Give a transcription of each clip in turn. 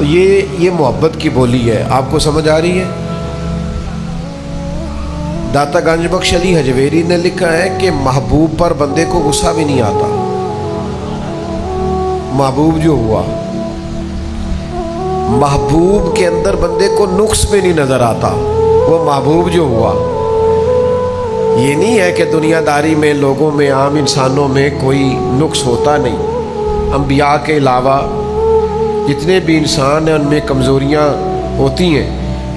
تو یہ محبت کی بولی ہے. آپ کو سمجھ آ رہی ہے؟ داتا گنج بخش علی حجویری نے لکھا ہے کہ محبوب پر بندے کو غصہ بھی نہیں آتا. محبوب جو ہوا، محبوب کے اندر بندے کو نقص بھی نہیں نظر آتا. وہ محبوب جو ہوا، یہ نہیں ہے کہ دنیا داری میں لوگوں میں، عام انسانوں میں کوئی نقص ہوتا نہیں. انبیاء کے علاوہ جتنے بھی انسان ہیں ان میں کمزوریاں ہوتی ہیں،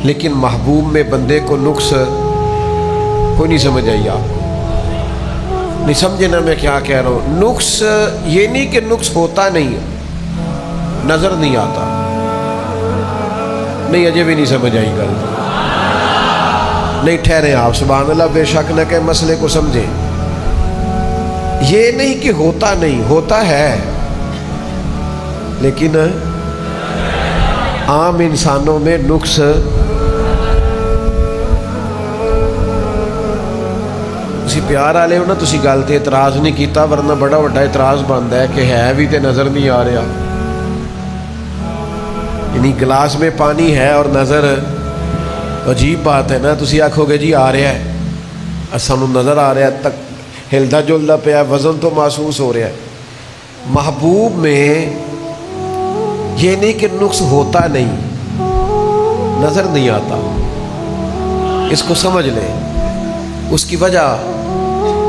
لیکن محبوب میں بندے کو نقص کوئی نہیں. سمجھ آئی آپ کو؟ نہیں سمجھے نا میں کیا کہہ رہا ہوں؟ نقص یہ نہیں کہ نقص ہوتا نہیں ہے، نظر نہیں آتا. نہیں اجے بھی نہیں سمجھ آئی گل. نہیں ٹھہرے آپ، سبحان اللہ، بے شک نہ کہ مسئلے کو سمجھیں. یہ نہیں کہ ہوتا نہیں، ہوتا ہے، لیکن عام انسانوں میں نقص. تسی پیار والے ہو نا، تسی گل تے اعتراض نہیں کیتا، ورنہ بڑا بڑا اعتراض بنتا ہے کہ ہے بھی تے نظر نہیں آ رہا. یعنی گلاس میں پانی ہے اور نظر، عجیب بات ہے نا. تسی آکھو گے جی آ رہا ہے، سانوں نظر آ رہا ہے، تک ہلدا جلدا پیا، وزن تو محسوس ہو رہا ہے. محبوب میں یہ نہیں کہ نقص ہوتا نہیں، نظر نہیں آتا. اس کو سمجھ لیں. اس کی وجہ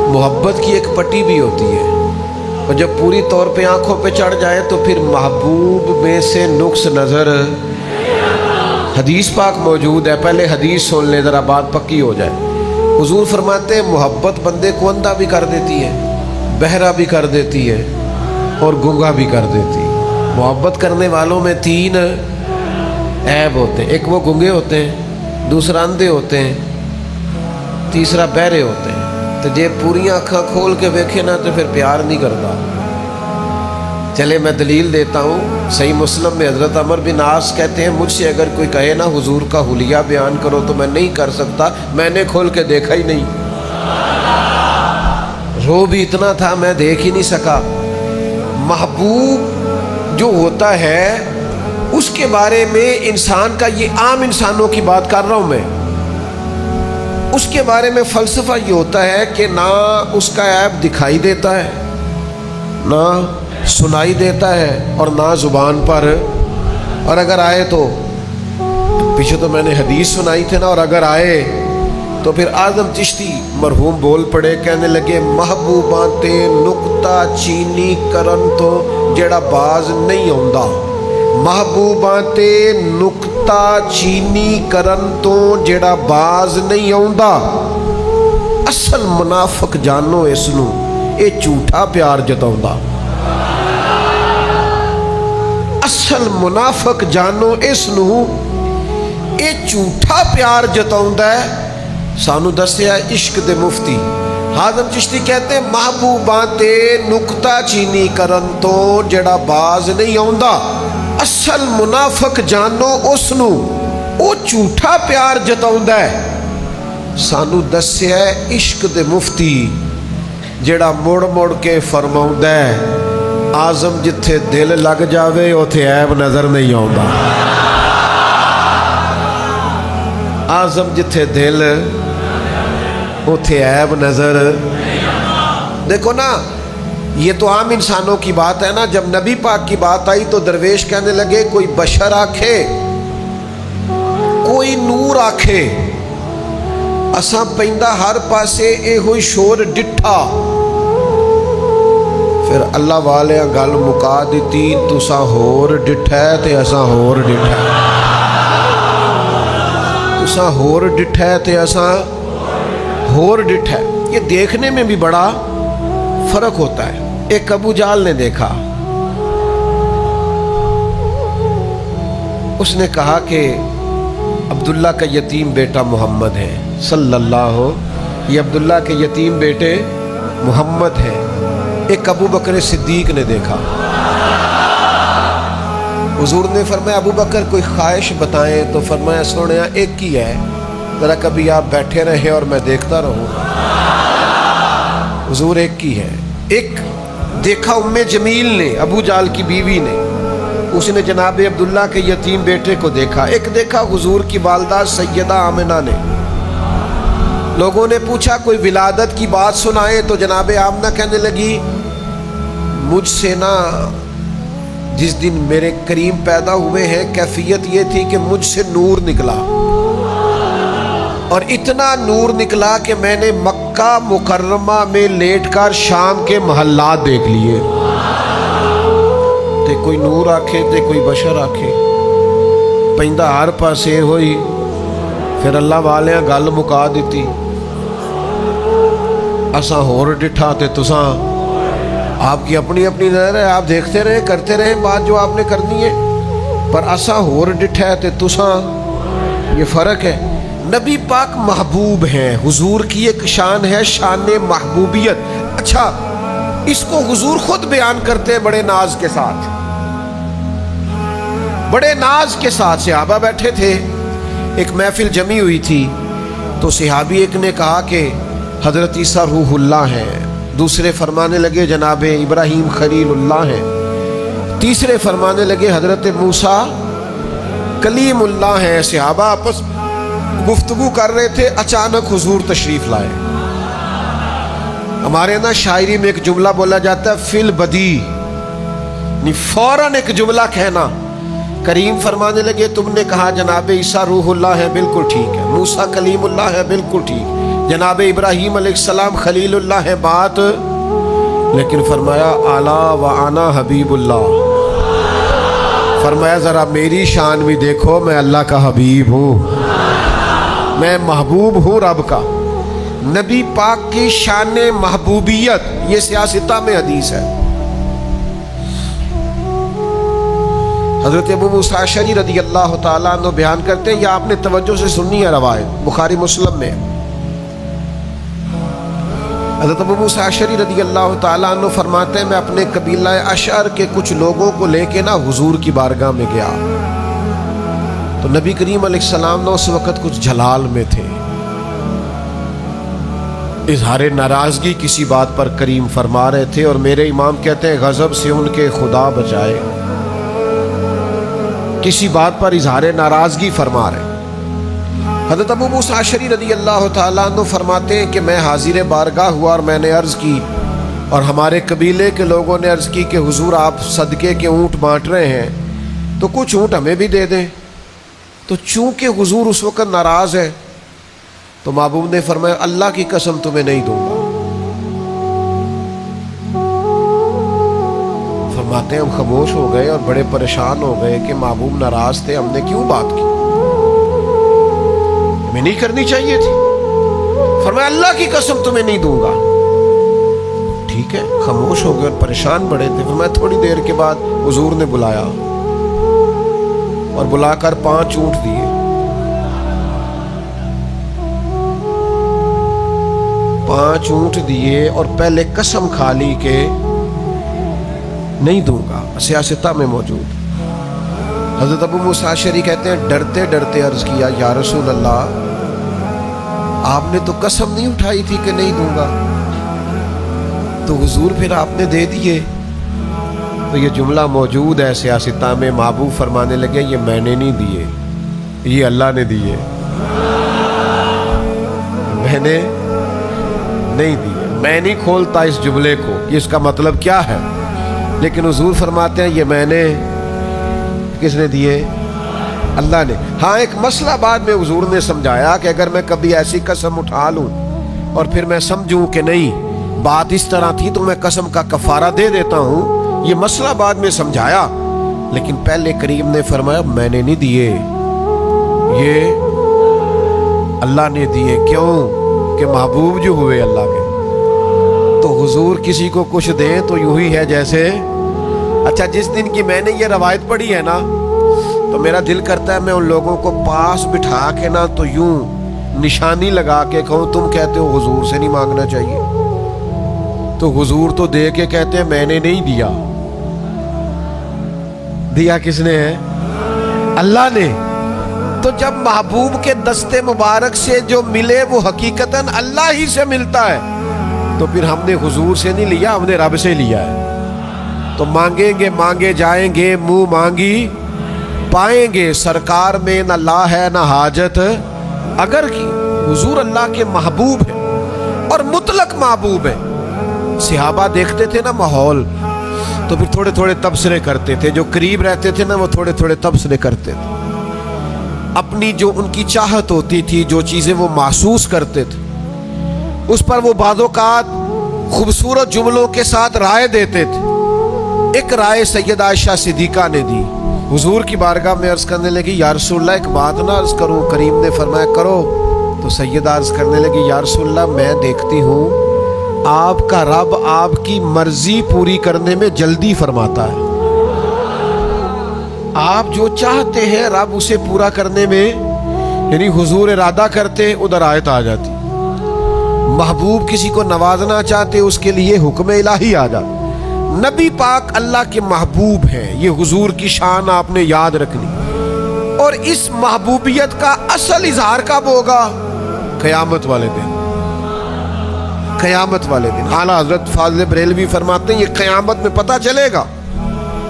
محبت کی ایک پٹی بھی ہوتی ہے، اور جب پوری طور پہ آنکھوں پہ چڑھ جائے تو پھر محبوب میں سے نقص نظر. حدیث پاک موجود ہے، پہلے حدیث سن لیں ذرا، بات پکی ہو جائے. حضور فرماتے ہیں محبت بندے کو اندھا بھی کر دیتی ہے، بہرا بھی کر دیتی ہے، اور گنگا بھی کر دیتی ہے. محبت کرنے والوں میں 3 عیب ہوتے ہیں. ایک وہ گنگے ہوتے ہیں، دوسرا اندھے ہوتے ہیں، تیسرا بہرے ہوتے ہیں. تو جے پوری آنکھاں کھول کے دیکھے نا تو پھر پیار نہیں کرتا. چلے میں دلیل دیتا ہوں. صحیح مسلم میں حضرت عمر بن عاص کہتے ہیں مجھ سے اگر کوئی کہے نا حضور کا حلیہ بیان کرو تو میں نہیں کر سکتا، میں نے کھول کے دیکھا ہی نہیں. رو بھی اتنا تھا میں دیکھ ہی نہیں سکا. محبوب جو ہوتا ہے اس کے بارے میں انسان کا، یہ عام انسانوں کی بات کر رہا ہوں میں، اس کے بارے میں فلسفہ یہ ہوتا ہے کہ نہ اس کا عیب دکھائی دیتا ہے، نہ سنائی دیتا ہے، اور نہ زبان پر. اور اگر آئے تو پیچھے تو میں نے حدیث سنائی تھے نا، اور اگر آئے تو پھر اعظم چشتی مرحوم بول پڑے، کہنے لگے محبوباں تے نقطہ چینی کرن تو جڑا باز نہیں آندا. محبوباں تے نقطہ چینی کرن تو جڑا باز نہیں آندا. اصل منافق جانو اس نو، اے جھوٹا پیار جتاؤندا. اصل منافق جانو اس نو، اے جھوٹا پیار جتاؤندا ہے. سانو دسیا عشق دے مفتی حازم چشتی کہتے ہیں محبوباں تے نقطہ چینی کرن تو جڑا باز نہیں آندا. اصل منافق جانو اس نو، او جھوٹا پیار جتاؤندا ہے. سانو دسیا عشق دے مفتی جڑا مڑ مڑ کے فرماؤندا ہے آزم جتھے دل لگ جاوے اوتھے عیب نظر نہیں آوندا. آزم جتھے دل اوتھے عیب نظر. دیکھو نا، یہ تو عام انسانوں کی بات ہے نا. جب نبی پاک کی بات آئی تو درویش کہنے لگے کوئی بشر آکھے، کوئی نور آکھے، اساں پیندا ہر پاسے اے ہوئی شور ڈٹھا. پھر اللہ والے گل مکا دیتی، تساں ہور ڈٹھا ہے تے اساں ہور ڈٹھا ہے. تساں ہور ڈٹھا ہے تے اساں ہور ڈٹھا ہے. یہ دیکھنے میں بھی بڑا فرق ہوتا ہے. ایک ابو جال نے دیکھا، اس نے کہا کہ عبداللہ کا یتیم بیٹا محمد ہے صلی اللہ، یہ عبداللہ کے یتیم بیٹے محمد ہیں. ایک ابو بکر صدیق نے دیکھا. حضور نے فرمایا ابو بکر کوئی خواہش بتائیں، تو فرمایا سونے ایک ہی ہے، ذرا کبھی آپ بیٹھے رہے اور میں دیکھتا رہوں. حضور ایک ہی ہے. ایک دیکھا ام جمیل نے، ابو جال کی بیوی نے. اس نے جناب عبداللہ کے یتیم بیٹے کو دیکھا، ایک دیکھا حضور کی والدہ سیدہ آمنہ نے۔ لوگوں نے پوچھا کوئی ولادت کی بات سنائے، تو جناب آمنہ کہنے لگی مجھ سے نا جس دن میرے کریم پیدا ہوئے ہیں کیفیت یہ تھی کہ مجھ سے نور نکلا، اور اتنا نور نکلا کہ میں نے مکہ مکرمہ میں لیٹ کر شام کے محلات دیکھ لیے۔ تے کوئی نور آکھے تے کوئی بشر آکھے، پہندہ ہر پاسے ہوئی۔ پھر اللہ والیاں گل مکا دیتی، اساں ہور ڈٹھا تے تساں، آپ کی اپنی اپنی نظر ہے، آپ دیکھتے رہے کرتے رہے بات جو آپ نے کرنی ہے، پر اساں ہور ڈٹھا ہے تے تساں، یہ فرق ہے۔ نبی پاک محبوب ہیں، حضور کی ایک شان ہے شان محبوبیت۔ اچھا، اس کو حضور خود بیان کرتے ہیں بڑے ناز کے ساتھ، بڑے ناز کے ساتھ۔ صحابہ بیٹھے تھے، ایک محفل جمی ہوئی تھی، تو صحابی ایک نے کہا کہ حضرت عیسیٰ روح اللہ ہیں، دوسرے فرمانے لگے جناب ابراہیم خلیل اللہ ہیں، تیسرے فرمانے لگے حضرت موسیٰ کلیم اللہ ہیں۔ صحابہ آپس گفتگو کر رہے تھے، اچانک حضور تشریف لائے۔ ہمارے نا شاعری میں ایک جملہ بولا جاتا ہے فی البدی، فوراً ایک جملہ کہنا۔ کریم فرمانے لگے تم نے کہا جناب عیسیٰ روح اللہ ہے، بالکل ٹھیک ہے، موسیٰ کلیم اللہ ہے، بالکل ٹھیک، جناب ابراہیم علیہ السلام خلیل اللہ ہے، بات، لیکن فرمایا اعلیٰ و انا حبیب اللہ، فرمایا ذرا میری شان بھی دیکھو، میں اللہ کا حبیب ہوں، میں محبوب ہوں رب کا۔ نبی پاک کی شان محبوبیت، یہ سیاستہ میں حدیث ہے۔ حضرت ابو موسیٰ اشعری رضی اللہ تعالیٰ عنہ بیان کرتے ہیں، یہ آپ نے توجہ سے سننی ہے، روایت بخاری مسلم میں۔ حضرت ابو موسیٰ اشعری رضی اللہ تعالیٰ عنہ فرماتے ہیں میں اپنے قبیلہ اشعر کے کچھ لوگوں کو لے کے نا حضور کی بارگاہ میں گیا، تو نبی کریم علیہ السلام نے اس وقت کچھ جلال میں تھے، اظہار ناراضگی کسی بات پر کریم فرما رہے تھے، اور میرے امام کہتے ہیں غضب سے ان کے خدا بچائے، کسی بات پر اظہار ناراضگی فرما رہے۔ حضرت ابو موسیٰ اشعری رضی اللہ تعالیٰ عنہ فرماتے ہیں کہ میں حاضر بارگاہ ہوا اور میں نے عرض کی، اور ہمارے قبیلے کے لوگوں نے عرض کی کہ حضور آپ صدقے کے اونٹ بانٹ رہے ہیں تو کچھ اونٹ ہمیں بھی دے دیں۔ تو چونکہ حضور اس وقت ناراض ہے تو محبوب نے فرمایا اللہ کی قسم تمہیں نہیں دوں گا۔ فرماتے ہیں ہم خاموش ہو گئے اور بڑے پریشان ہو گئے کہ محبوب ناراض تھے، ہم نے کیوں بات کی، ہمیں نہیں کرنی چاہیے تھی۔ فرمایا اللہ کی قسم تمہیں نہیں دوں گا۔ ٹھیک ہے، خاموش ہو گئے اور پریشان بڑے تھے۔ فرمایا تھوڑی دیر کے بعد حضور نے بلایا اور بلا کر 5 اونٹ دیے۔ پانچ اونٹ دیے اور پہلے قسم کھا لی کہ نہیں دوں گا، سیاستہ میں موجود۔ حضرت ابو موسیٰ اشعری کہتے ہیں ڈرتے ڈرتے عرض کیا یا رسول اللہ آپ نے تو قسم نہیں اٹھائی تھی کہ نہیں دوں گا، تو حضور پھر آپ نے دے دیے۔ تو یہ جملہ موجود ہے سیاستہ میں، محبوب فرمانے لگے یہ میں نے نہیں دیے، یہ اللہ نے دیے، میں نے نہیں دیے، میں نہیں کھولتا اس جملے کو، یہ اس کا مطلب کیا ہے، لیکن حضور فرماتے ہیں یہ میں نے، کس نے دیے؟ اللہ نے۔ ہاں ایک مسئلہ بعد میں حضور نے سمجھایا کہ اگر میں کبھی ایسی قسم اٹھا لوں اور پھر میں سمجھوں کہ نہیں بات اس طرح تھی تو میں قسم کا کفارہ دے دیتا ہوں، یہ مسئلہ بعد میں سمجھایا، لیکن پہلے کریم نے فرمایا میں نے نہیں دیے، یہ اللہ نے دیے۔ کیوں کہ محبوب جو ہوئے اللہ کے، تو حضور کسی کو کچھ دیں تو یوں ہی ہے جیسے، اچھا جس دن کی میں نے یہ روایت پڑھی ہے نا تو میرا دل کرتا ہے میں ان لوگوں کو پاس بٹھا کے نا تو یوں نشانی لگا کے کہوں تم کہتے ہو حضور سے نہیں مانگنا چاہیے، تو حضور تو دے کے کہتے ہیں میں نے نہیں دیا، دیا کس نے ہے؟ اللہ نے۔ تو جب محبوب کے دستے مبارک سے جو ملے وہ حقیقتاً اللہ ہی سے ملتا ہے، تو پھر ہم نے حضور سے نہیں لیا، ہم نے رب سے لیا ہے۔ تو مانگیں گے مانگے جائیں گے، منہ مانگی پائیں گے، سرکار میں نہ لا ہے نہ حاجت اگر کی۔ حضور اللہ کے محبوب ہیں اور مطلق محبوب ہیں۔ صحابہ دیکھتے تھے نا ماحول تو پھر تھوڑے تھوڑے تبصرے کرتے تھے، جو قریب رہتے تھے نا وہ تھوڑے تھوڑے تبصرے کرتے تھے، اپنی جو ان کی چاہت ہوتی تھی، جو چیزیں وہ محسوس کرتے تھے اس پر وہ بعض اوقات خوبصورت جملوں کے ساتھ رائے دیتے تھے۔ ایک رائے سیدہ عائشہ صدیقہ نے دی، حضور کی بارگاہ میں عرض کرنے لگی یا رسول اللہ ایک بات نہ عرض کروں؟ کریم نے فرمایا کرو۔ تو سیدہ عرض کرنے لگی یا رسول اللہ میں دیکھتی ہوں آپ کا رب آپ کی مرضی پوری کرنے میں جلدی فرماتا ہے، آپ جو چاہتے ہیں رب اسے پورا کرنے میں، یعنی حضور ارادہ کرتے ادھر آیت آ جاتی، محبوب کسی کو نوازنا چاہتے اس کے لیے حکم الہی آ جاتا۔ نبی پاک اللہ کے محبوب ہیں، یہ حضور کی شان آپ نے یاد رکھنی۔ اور اس محبوبیت کا اصل اظہار کب ہوگا؟ قیامت والے دن، قیامت والے دن۔ اعلیٰ حضرت فاضل بریلوی فرماتے ہیں یہ قیامت میں پتہ چلے گا،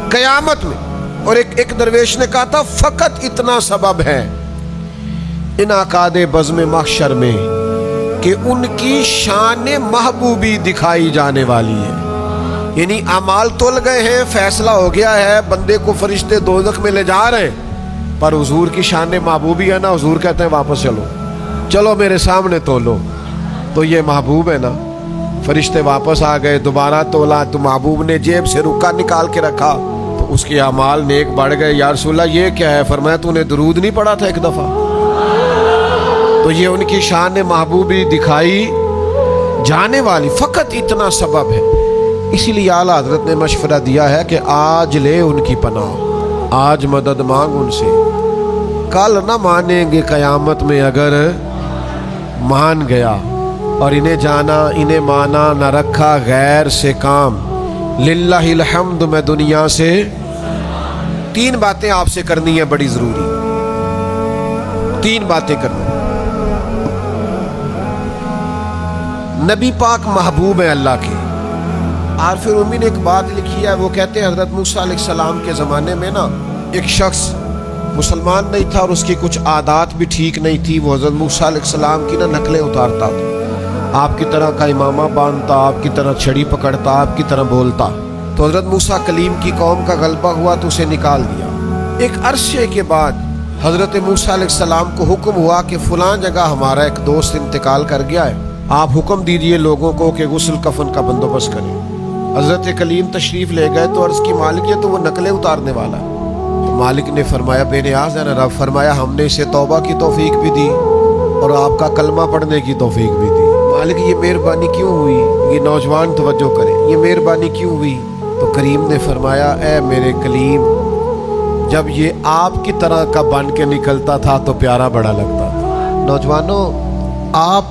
قیامت میں۔ اور ایک درویش نے کہا تھا فقط اتنا سبب ہے انعقاد بزم محشر میں کہ ان کی شان محبوبی دکھائی جانے والی ہے، یعنی اعمال تول گئے ہیں، فیصلہ ہو گیا ہے، بندے کو فرشتے دوزخ میں لے جا رہے ہیں، پر حضور کی شان محبوبی ہے نا، حضور کہتے ہیں واپس چلو، چلو میرے سامنے تولو۔ تو یہ محبوب ہے نا، فرشتے واپس آ گئے، دوبارہ تولا تو محبوب نے جیب سے رکا نکال کے رکھا تو اس کے اعمال نیک بڑھ گئے۔ یا رسول اللہ یہ کیا ہے؟ فرمایا تو نے درود نہیں پڑھا تھا ایک دفعہ؟ تو یہ ان کی شان محبوبی دکھائی جانے والی، فقط اتنا سبب ہے۔ اسی لیے اعلیٰ حضرت نے مشورہ دیا ہے کہ آج لے ان کی پناہ، آج مدد مانگ ان سے، کل نہ مانیں گے قیامت میں اگر مان گیا۔ اور انہیں جانا انہیں مانا نہ رکھا غیر سے کام، للہ الحمد میں دنیا سے۔ تین باتیں آپ سے کرنی ہیں بڑی ضروری، تین باتیں کرنی۔ نبی پاک محبوب ہیں اللہ کے۔ عارف رومی نے ایک بات لکھی ہے، وہ کہتے ہیں حضرت موسیٰ علیہ السلام کے زمانے میں نا ایک شخص مسلمان نہیں تھا اور اس کی کچھ عادات بھی ٹھیک نہیں تھی، وہ حضرت موسیٰ علیہ السلام کی نا نقلیں اتارتا تھا، آپ کی طرح کا امامہ باندھتا، آپ کی طرح چھڑی پکڑتا، آپ کی طرح بولتا۔ تو حضرت موسیٰ کلیم کی قوم کا غلبہ ہوا تو اسے نکال دیا۔ ایک عرصے کے بعد حضرت موسیٰ علیہ السلام کو حکم ہوا کہ فلاں جگہ ہمارا ایک دوست انتقال کر گیا ہے، آپ حکم دیجئے لوگوں کو کہ غسل کفن کا بندوبست کریں۔ حضرت کلیم تشریف لے گئے تو عرض کی مالک یہ تو وہ نقلیں اتارنے والا ہے۔ تو مالک نے فرمایا بے نیاز ہے نا رب، فرمایا ہم نے اسے توبہ کی توفیق بھی دی اور آپ کا کلمہ پڑھنے کی توفیق بھی دی۔ مالک یہ مہربانی کیوں ہوئی؟ یہ نوجوان توجہ کریں، یہ مہربانی کیوں ہوئی؟ تو کریم نے فرمایا اے میرے کلیم، جب یہ آپ کی طرح کا بن کے نکلتا تھا تو پیارا بڑا لگتا تھا۔ نوجوانوں آپ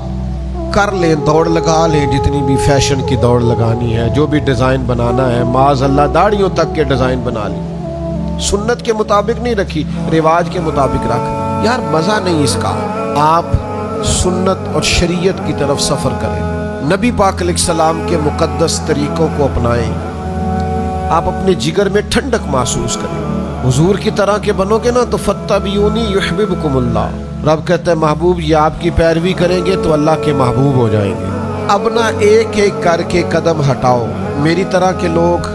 کر لیں، دوڑ لگا لیں، جتنی بھی فیشن کی دوڑ لگانی ہے، جو بھی ڈیزائن بنانا ہے، معاذ اللہ داڑھیوں تک کے ڈیزائن بنا لی، سنت کے مطابق نہیں رکھی، رواج کے مطابق رکھ، یار مزہ نہیں اس کا۔ آپ سنت اور شریعت کی طرف سفر کریں، نبی پاک علیہ السلام کے مقدس طریقوں کو اپنائیں، آپ اپنے جگر میں ٹھنڈک محسوس کریں۔ حضور کی طرح کے بنو گے نا تو فَاتَّبِعُونِی یُحْبِبْکُمُ اللہ، رب کہتا ہے محبوب یہ آپ کی پیروی کریں گے تو اللہ کے محبوب ہو جائیں گے۔ اب نہ ایک ایک کر کے قدم ہٹاؤ۔ میری طرح کے لوگ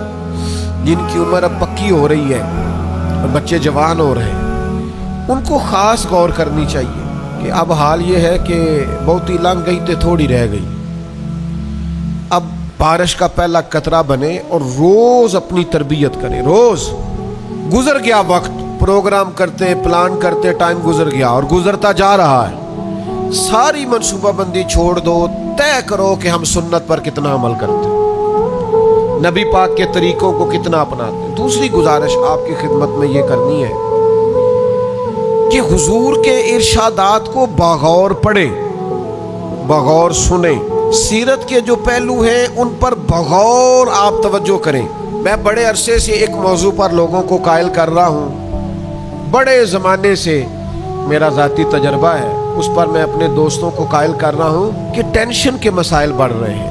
جن کی عمر اب پکی ہو رہی ہے اور بچے جوان ہو رہے ہیں، ان کو خاص غور کرنی چاہیے کہ اب حال یہ ہے کہ بہت ہی لنگ گئی تے تھوڑی رہ گئی۔ اب بارش کا پہلا قطرہ بنے اور روز اپنی تربیت کریں، روز۔ گزر گیا وقت، پروگرام کرتے پلان کرتے ٹائم گزر گیا اور گزرتا جا رہا ہے، ساری منصوبہ بندی چھوڑ دو، طے کرو کہ ہم سنت پر کتنا عمل کرتے ہیں، نبی پاک کے طریقوں کو کتنا اپناتے ہیں۔ دوسری گزارش آپ کی خدمت میں یہ کرنی ہے کہ حضور کے ارشادات کو بغور پڑھیں، بغور سنیں، سیرت کے جو پہلو ہیں ان پر بغور آپ توجہ کریں۔ میں بڑے عرصے سے ایک موضوع پر لوگوں کو قائل کر رہا ہوں، بڑے زمانے سے میرا ذاتی تجربہ ہے، اس پر میں اپنے دوستوں کو قائل کر رہا ہوں کہ ٹینشن کے مسائل بڑھ رہے ہیں،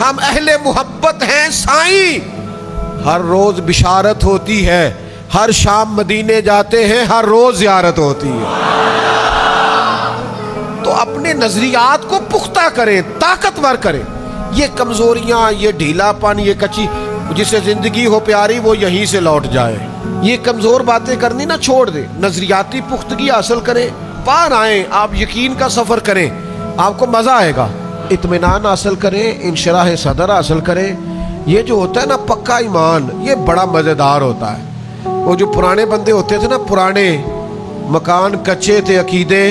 ہم اہل محبت ہیں سائیں. ہر روز بشارت ہوتی ہے, ہر شام مدینے جاتے ہیں, ہر روز زیارت ہوتی ہے. تو اپنے نظریات کو پختہ کریں, طاقتور کریں. یہ کمزوریاں, یہ ڈھیلا پن, یہ کچی, جسے زندگی ہو پیاری وہ یہیں سے لوٹ جائے. یہ کمزور باتیں کرنی نہ چھوڑ دے, نظریاتی پختگی حاصل کریں, پار آئیں. آپ یقین کا سفر کریں, آپ کو مزہ آئے گا. اطمینان حاصل کریں, انشراح صدر حاصل کریں. یہ جو ہوتا ہے نا پکا ایمان, یہ بڑا مزیدار ہوتا ہے. وہ جو پرانے بندے ہوتے تھے نا, پرانے مکان کچے تھے, عقیدے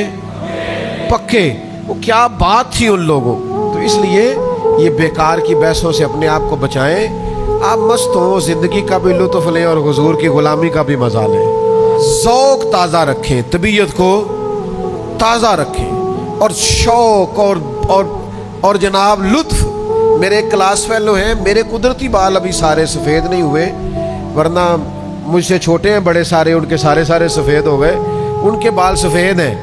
پکے, وہ کیا بات تھی ان لوگوں. تو اس لیے یہ بیکار کی بحثوں سے اپنے آپ کو بچائیں. آپ مست ہوں, زندگی کا بھی لطف لیں اور حضور کی غلامی کا بھی مزہ لیں. ذوق تازہ رکھیں, طبیعت کو تازہ رکھیں, اور شوق اور جناب لطف. میرے کلاس فیلو ہیں, میرے قدرتی بال ابھی سارے سفید نہیں ہوئے, ورنہ مجھ سے چھوٹے ہیں بڑے سارے, ان کے سارے سفید ہو گئے. ان کے بال سفید ہیں.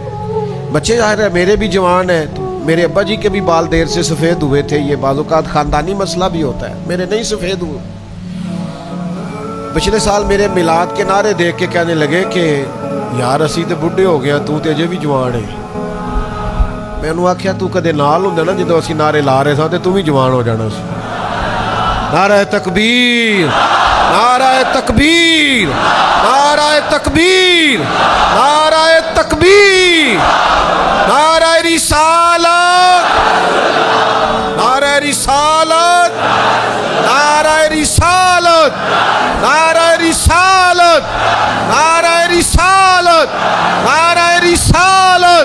بچے ظاہر ہے میرے بھی جوان ہیں, تو میرے ابا جی کے بھی بال دیر سے سفید ہوئے تھے. یہ بعض اوقات خاندانی مسئلہ بھی ہوتا ہے, میرے نہیں سفید ہوئے. پچھلے سال میرے میلاد کے نعرے دیکھ کے کہنے لگے کہ یار اسی تے بڈھے ہو گیا, تو تے اجے بھی جوان ہے. میں انہوں آکھیا تو کدے نال ہوندا نا جدوں اسی نعرے لا رہے تھا, تے تو بھی جوان ہو جانا سی. نعرہ تکبیر, نعرہ تکبیر, نعرہ تکبیر, نعرہ تکبیر, نعرہ رسالت, نعرہ رسالت, نعرہ رسالت, نعرہ رسالت, نعرہ رسالت, نعرہ رسالت,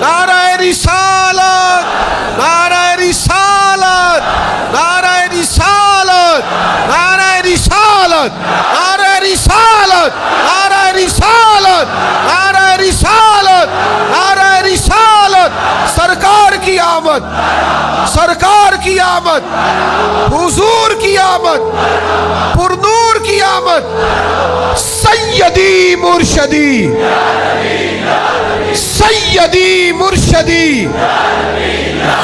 نعرہ رسالت, نعرہ رسالت, نعرہ رسالت, نعرہ رسالت, نعرہ رسالت, نعرہ رسالت, نعرہ رسالت, نعرہ رسالت. سرکار کی آمد, سرکار کی آمد, حضور کی آمد, پرنور کی آمد. سیدی مرشدی, سیدی مرشدی,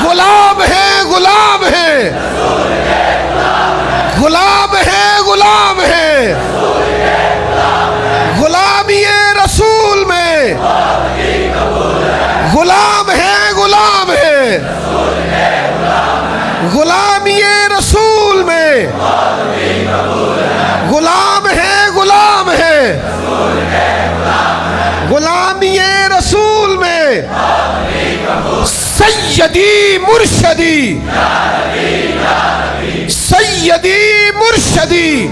غلام ہے, غلام ہے, غلام ہے, غلام ہے, غلامی رسول میں, غلام ہے, غلام ہے, غلامی رسول میں, غلام ہے, غلام ہے, غلامی رسول میں. سیدی مرشدی, سیدی مرشدی,